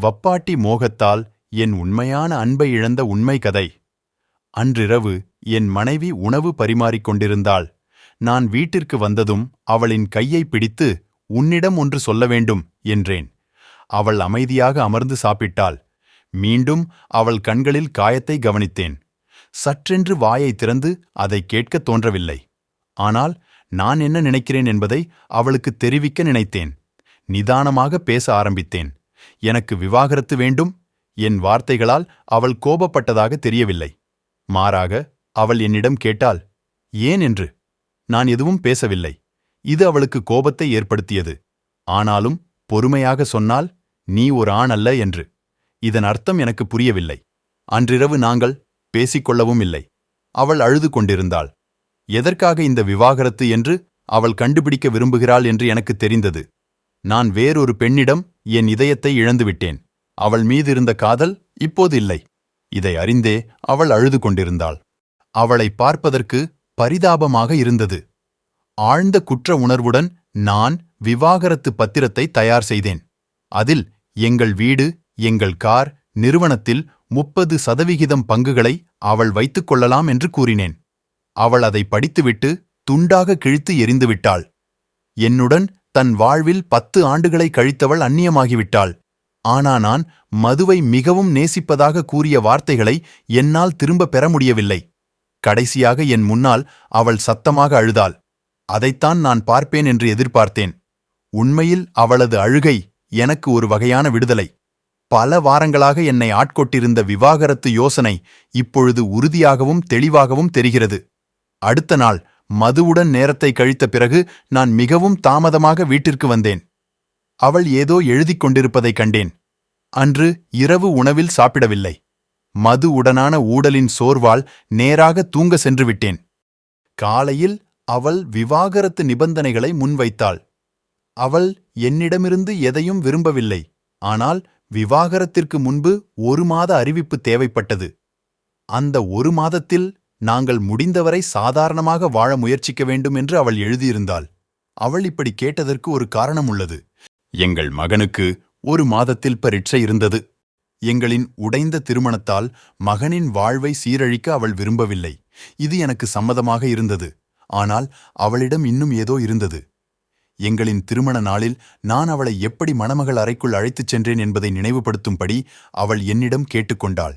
வப்பாட்டி மோகத்தால் என் உண்மையான அன்பை இழந்த உண்மை கதை. அன்றிரவு என் மனைவி உணவு பரிமாறிக் கொண்டிருந்தாள். நான் வீட்டிற்கு வந்ததும் அவளின் கையை பிடித்து, உன்னிடம் ஒன்று சொல்ல வேண்டும் என்றேன். அவள் அமைதியாக அமர்ந்து சாப்பிட்டாள். மீண்டும் அவள் கண்களில் காயத்தை கவனித்தேன். சற்றென்று வாயை திறந்து அதை கேட்கத் தோன்றவில்லை. ஆனால் நான் என்ன நினைக்கிறேன் என்பதை அவளுக்கு தெரிவிக்க நினைத்தேன். நிதானமாக பேச ஆரம்பித்தேன். எனக்கு விவாகரத்து வேண்டும். என் வார்த்தைகளால் அவள் கோபப்பட்டதாக தெரியவில்லை. மாறாக அவள் என்னிடம் கேட்டாள், ஏன் என்று. நான் எதுவும் பேசவில்லை. இது அவளுக்கு கோபத்தை ஏற்படுத்தியது. ஆனாலும் பொறுமையாக சொன்னால், நீ ஒரு ஆண் அல்ல என்று. இதன் அர்த்தம் எனக்கு புரியவில்லை. அன்றிரவு நாங்கள் பேசிக்கொள்ளவும் இல்லை. அவள் அழுது கொண்டிருந்தாள். எதற்காக இந்த விவாகரத்து என்று அவள் கண்டுபிடிக்க விரும்புகிறாள் என்று எனக்கு தெரிந்தது. நான் வேறொரு பெண்ணிடம் என் இதயத்தை இழந்துவிட்டேன். அவள் மீதிருந்த காதல் இப்போது இல்லை. இதை அறிந்தே அவள் அழுது கொண்டிருந்தாள். அவளை பார்ப்பதற்கு பரிதாபமாக இருந்தது. ஆழ்ந்த குற்ற உணர்வுடன் நான் விவாகரத்து பத்திரத்தை தயார் செய்தேன். அதில் எங்கள் வீடு, எங்கள் கார், நிறுவனத்தில் 30% பங்குகளை அவள் வைத்துக் கொள்ளலாம் என்று கூறினேன். அவள் அதை படித்துவிட்டு துண்டாக கிழித்து எறிந்துவிட்டாள். என்னுடன் தன் வாழ்வில் 10 ஆண்டுகளை கழித்தவள் அந்நியமாகிவிட்டாள். ஆனா நான் மதுவை மிகவும் நேசிப்பதாக கூறிய வார்த்தைகளை என்னால் திரும்ப பெற முடியவில்லை. கடைசியாக என் முன்னால் அவள் சத்தமாக அழுதாள். அதைத்தான் நான் பார்ப்பேன் என்று எதிர்பார்த்தேன். உண்மையில் அவளது அழுகை எனக்கு ஒரு வகையான விடுதலை. பல வாரங்களாக என்னை ஆட்கொண்டிருந்த விவாகரத்து யோசனை இப்பொழுது உறுதியாகவும் தெளிவாகவும் தெரிகிறது. அடுத்த நாள் மதுவுடன் நேரத்தை கழித்த பிறகு நான் மிகவும் தாமதமாக வீட்டிற்கு வந்தேன். அவள் ஏதோ எழுதிக் கொண்டிருப்பதைக் கண்டேன். அன்று இரவு உணவில் சாப்பிடவில்லை. மது உடனான ஊடலின் சோர்வால் நேராக தூங்க சென்று விட்டேன். காலையில் அவள் விவாகரத்து நிபந்தனைகளை முன்வைத்தாள். அவள் என்னிடமிருந்து எதையும் விரும்பவில்லை. ஆனால் விவாகரத்திற்கு முன்பு 1 மாத அறிவிப்பு தேவைப்பட்டது. அந்த 1 மாதத்தில் நாங்கள் முடிந்தவரை சாதாரணமாக வாழ முயற்சிக்க வேண்டும் என்று அவள் எழுதியிருந்தாள். அவள் இப்படி கேட்டதற்கு ஒரு காரணம் உள்ளது. எங்கள் மகனுக்கு 1 மாதத்தில் பரீட்சை இருந்தது. எங்களின் உடைந்த திருமணத்தால் மகனின் வாழ்வை சீரழிக்க அவள் விரும்பவில்லை. இது எனக்கு சம்மதமாக இருந்தது. ஆனால் அவளிடம் இன்னும் ஏதோ இருந்தது. எங்களின் திருமண நாளில் நான் அவளை எப்படி மணமகள் அறைக்குள் அழைத்துச் சென்றேன் என்பதை நினைவுபடுத்தும்படி அவள் என்னிடம் கேட்டுக்கொண்டாள்.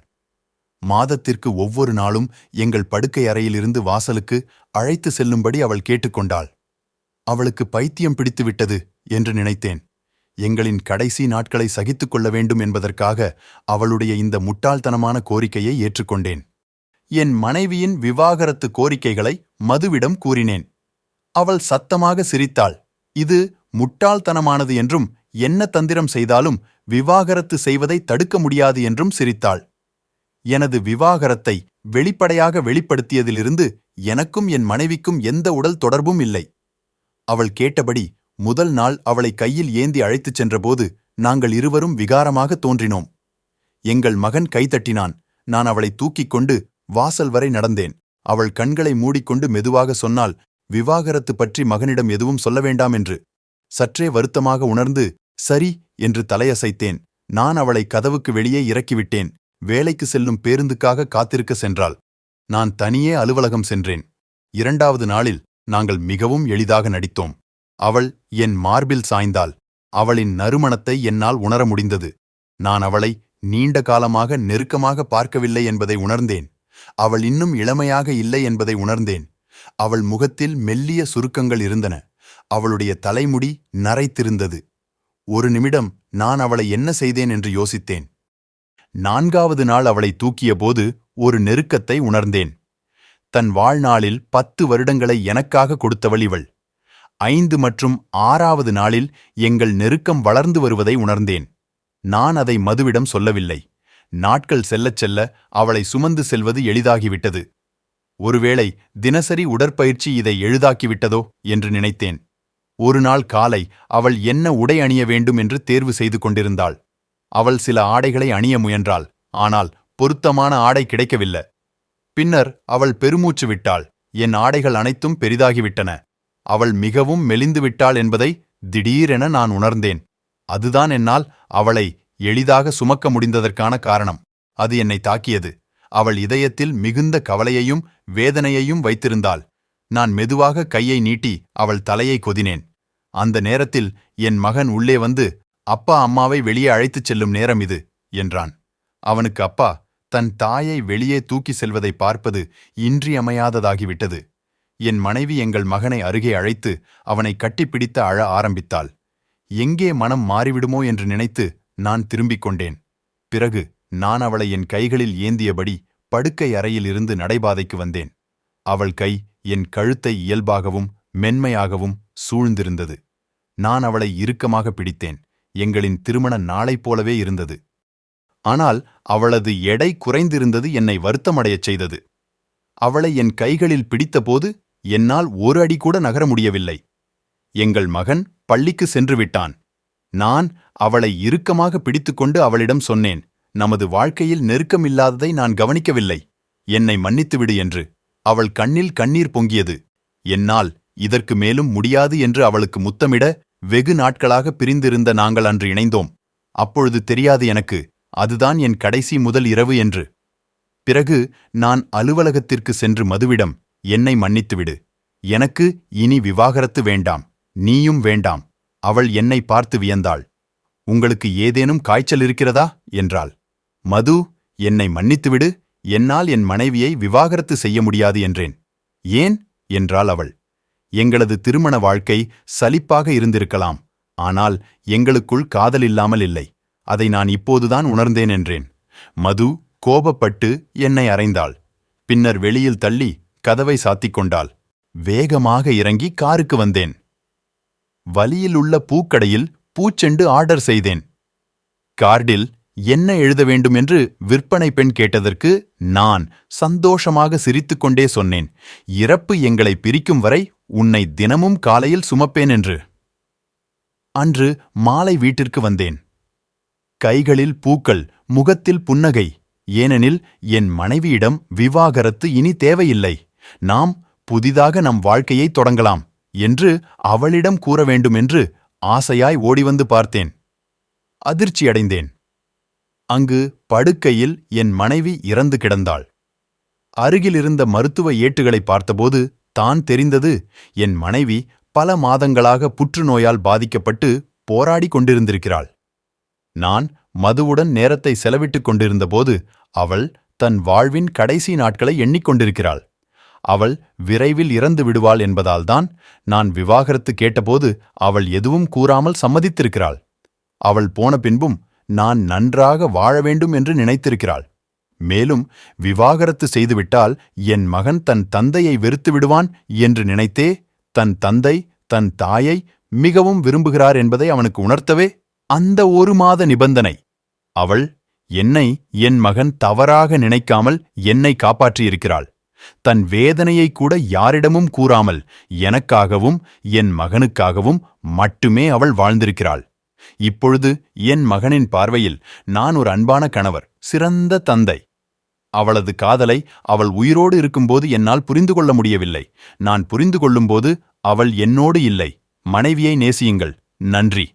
மாதத்திற்கு ஒவ்வொரு நாளும் எங்கள் படுக்கை அறையிலிருந்து வாசலுக்கு அழைத்து செல்லும்படி அவள் கேட்டுக்கொண்டாள். அவளுக்கு பைத்தியம் பிடித்துவிட்டது என்று நினைத்தேன். எங்களின் கடைசி நாட்களை சகித்துக் கொள்ள வேண்டும் என்பதற்காக அவளுடைய இந்த முட்டாள்தனமான கோரிக்கையை ஏற்றுக்கொண்டேன். என் மனைவியின் விவாகரத்து கோரிக்கைகளை மதுவிடம் கூறினேன். அவள் சத்தமாக சிரித்தாள். இது முட்டாள்தனமானது என்றும் என்ன தந்திரம் செய்தாலும் விவாகரத்து செய்வதை தடுக்க முடியாது என்றும் சிரித்தாள். எனது விவாகரத்தை வெளிப்படையாக வெளிப்படுத்தியதிலிருந்து எனக்கும் என் மனைவிக்கும் எந்த உடல் தொடர்பும் இல்லை. அவள் கேட்டபடி முதல் நாள் அவளை கையில் ஏந்தி அழைத்துச் சென்றபோது நாங்கள் இருவரும் விகாரமாக தோன்றினோம். எங்கள் மகன் கைதட்டினான். நான் அவளை தூக்கிக் கொண்டு வாசல் வரை நடந்தேன். அவள் கண்களை மூடிக்கொண்டு மெதுவாக சொன்னாள், விவாகரத்து பற்றி மகனிடம் எதுவும் சொல்ல வேண்டாம் என்று. சற்றே வருத்தமாக உணர்ந்து சரி என்று தலையசைத்தேன். நான் அவளை கதவுக்கு வெளியே இறக்கிவிட்டேன். வேலைக்கு செல்லும் பேருந்துக்காக காத்திருக்க சென்றாள். நான் தனியே அலுவலகம் சென்றேன். 2வது நாளில் நாங்கள் மிகவும் எளிதாக நடித்தோம். அவள் என் மார்பில் சாய்ந்தாள். அவளின் நறுமணத்தை என்னால் உணர முடிந்தது. நான் அவளை நீண்ட காலமாக நெருக்கமாக பார்க்கவில்லை என்பதை உணர்ந்தேன். அவள் இன்னும் இளமையாக இல்லை என்பதை உணர்ந்தேன். அவள் முகத்தில் மெல்லிய சுருக்கங்கள் இருந்தன. அவளுடைய தலைமுடி நரைத்திருந்தது. ஒரு நிமிடம் நான் அவளை என்ன செய்தேன் என்று யோசித்தேன். 4வது நாள் அவளை தூக்கிய போது ஒரு நெருக்கத்தை உணர்ந்தேன். தன் வாழ்நாளில் 10 வருடங்களை எனக்காக கொடுத்தவள் இவள். 5 மற்றும் 6வது நாளில் எங்கள் நெருக்கம் வளர்ந்து வருவதை உணர்ந்தேன். நான் அதை மதுவிடம் சொல்லவில்லை. நாட்கள் செல்லச் செல்ல அவளை சுமந்து செல்வது எளிதாகிவிட்டது. ஒருவேளை தினசரி உடற்பயிற்சி இதை எளிதாக்கிவிட்டதோ என்று நினைத்தேன். ஒரு நாள் காலை அவள் என்ன உடை அணிய வேண்டும் என்று தேர்வு செய்து கொண்டிருந்தாள். அவள் சில ஆடைகளை அணிய முயன்றாள். ஆனால் பொருத்தமான ஆடை கிடைக்கவில்லை. பின்னர் அவள் பெருமூச்சு விட்டாள். என் ஆடைகள் அனைத்தும் பெரிதாகிவிட்டன. அவள் மிகவும் மெலிந்து விட்டாள் என்பதை திடீரென நான் உணர்ந்தேன். அதுதான் என்னால் அவளை எளிதாக சுமக்க முடிந்ததற்கான காரணம். அது என்னை தாக்கியது. அவள் இதயத்தில் மிகுந்த கவலையையும் வேதனையையும் வைத்திருந்தாள். நான் மெதுவாக கையை நீட்டி அவள் தலையை கொதினேன். அந்த நேரத்தில் என் மகன் உள்ளே வந்து, அப்பா அம்மாவை வெளியே அழைத்துச் செல்லும் நேரம் இது என்றான். அவனுக்கு அப்பா தன் தாயை வெளியே தூக்கி செல்வதை பார்ப்பது இன்றியமையாததாகிவிட்டது. என் மனைவி எங்கள் மகனை அருகே அழைத்து அவனை கட்டிப்பிடித்து அழ ஆரம்பித்தாள். எங்கே மனம் மாறிவிடுமோ என்று நினைத்து நான் திரும்பிக் கொண்டேன். பிறகு நான் அவளை என் கைகளில் ஏந்தியபடி படுக்கை அறையில் இருந்து நடைபாதைக்கு வந்தேன். அவள் கை என் கழுத்தை இயல்பாகவும் மென்மையாகவும் சூழ்ந்திருந்தது. நான் அவளை இறுக்கமாக பிடித்தேன். எங்களின் திருமண நாளைப் போலவே இருந்தது. ஆனால் அவளது எடை குறைந்திருந்தது என்னை வருத்தமடையச் செய்தது. அவளை என் கைகளில் பிடித்தபோது என்னால் ஒரு அடி கூட நகர முடியவில்லை. எங்கள் மகன் பள்ளிக்கு சென்று விட்டான். நான் அவளை இறுக்கமாக பிடித்துக்கொண்டு அவளிடம் சொன்னேன், நமது வாழ்க்கையில் நெருக்கமில்லாததை நான் கவனிக்கவில்லை, என்னை மன்னித்துவிடு என்று. அவள் கண்ணில் கண்ணீர் பொங்கியது. என்னால் இதற்கு மேலும் முடியாது என்று அவளுக்கு முத்தமிட வெகு நாட்களாக பிரிந்திருந்த நாங்கள் அன்று இணைந்தோம். அப்பொழுது தெரியாது எனக்கு அதுதான் என் கடைசி முதல் இரவு என்று. பிறகு நான் அலுவலகத்திற்கு சென்று மதுவிடம், என்னை மன்னித்துவிடு, எனக்கு இனி விவாகரத்து வேண்டாம், நீயும் வேண்டாம். அவள் என்னை பார்த்து வியந்தாள். உங்களுக்கு ஏதேனும் காய்ச்சல் இருக்கிறதா என்றாள். மது, என்னை மன்னித்துவிடு, என்னால் என் மனைவியை விவாகரத்து செய்ய முடியாது என்றேன். ஏன் என்றாள் அவள். எங்களது திருமண வாழ்க்கை சலிப்பாக இருந்திருக்கலாம், ஆனால் எங்களுக்குள் காதல் இல்லாமல் இல்லை. அதை நான் இப்போதுதான் உணர்ந்தேன் என்றேன். மது கோபப்பட்டு என்னை அறைந்தாள். பின்னர் வெளியில் தள்ளி கதவை சாத்திக் கொண்டாள். வேகமாக இறங்கி காருக்கு வந்தேன். வழியில் உள்ள பூக்கடையில் பூச்செண்டு ஆர்டர் செய்தேன். கார்டில் என்ன எழுத வேண்டும் என்று விற்பனை பெண் கேட்டதற்கு நான் சந்தோஷமாக சிரித்துக்கொண்டே சொன்னேன், இறப்பு எங்களை பிரிக்கும் வரை உன்னை தினமும் காலையில் சுமப்பேன் என்று. அன்று மாலை வீட்டிற்கு வந்தேன். கைகளில் பூக்கள், முகத்தில் புன்னகை. ஏனெனில் என் மனைவியிடம் விவாகரத்து இனி தேவையில்லை, நாம் புதிதாக நம் வாழ்க்கையை தொடங்கலாம் என்று அவளிடம் கூற வேண்டுமென்று ஆசையாய் ஓடிவந்து பார்த்தேன். அதிர்ச்சியடைந்தேன். அங்கு படுக்கையில் என் மனைவி இறந்து கிடந்தாள். அருகிலிருந்த மருத்துவ ஏட்டுகளை பார்த்தபோது தான் தெரிந்தது, என் மனைவி பல மாதங்களாக புற்றுநோயால் பாதிக்கப்பட்டு போராடி கொண்டிருந்திருக்கிறாள். நான் மதுவுடன் நேரத்தை செலவிட்டுக் கொண்டிருந்தபோது அவள் தன் வாழ்வின் கடைசி நாட்களை எண்ணிக்கொண்டிருக்கிறாள். அவள் விரைவில் இறந்து விடுவாள் என்பதால்தான் நான் விவாகரத்து கேட்டபோது அவள் எதுவும் கூறாமல் சம்மதித்திருக்கிறாள். அவள் போன பின்பும் நான் நன்றாக வாழ வேண்டும் என்று நினைத்திருக்கிறாள். மேலும் விவாகரத்து செய்துவிட்டால் என் மகன் தன் தந்தையை வெறுத்து விடுவான் என்று நினைத்தே தன் தந்தை தன் தாயை மிகவும் விரும்புகிறார் என்பதை அவனுக்கு உணர்த்தவே அந்த ஒரு மாத நிபந்தனை. அவள் என்னை என் மகன் தவறாக நினைக்காமல் என்னை காப்பாற்றியிருக்கிறாள். தன் வேதனையை கூட யாரிடமும் கூறாமல் எனக்காகவும் என் மகனுக்காகவும் மட்டுமே அவள் வாழ்ந்திருக்கிறாள். இப்பொழுது என் மகனின் பார்வையில் நான் ஒரு அன்பான கணவர், சிறந்த தந்தை. அவளது காதலை அவள் உயிரோடு இருக்கும்போது என்னால் புரிந்து கொள்ள முடியவில்லை. நான் புரிந்து கொள்ளும்போது அவள் என்னோடு இல்லை. மனைவியை நேசியுங்கள். நன்றி.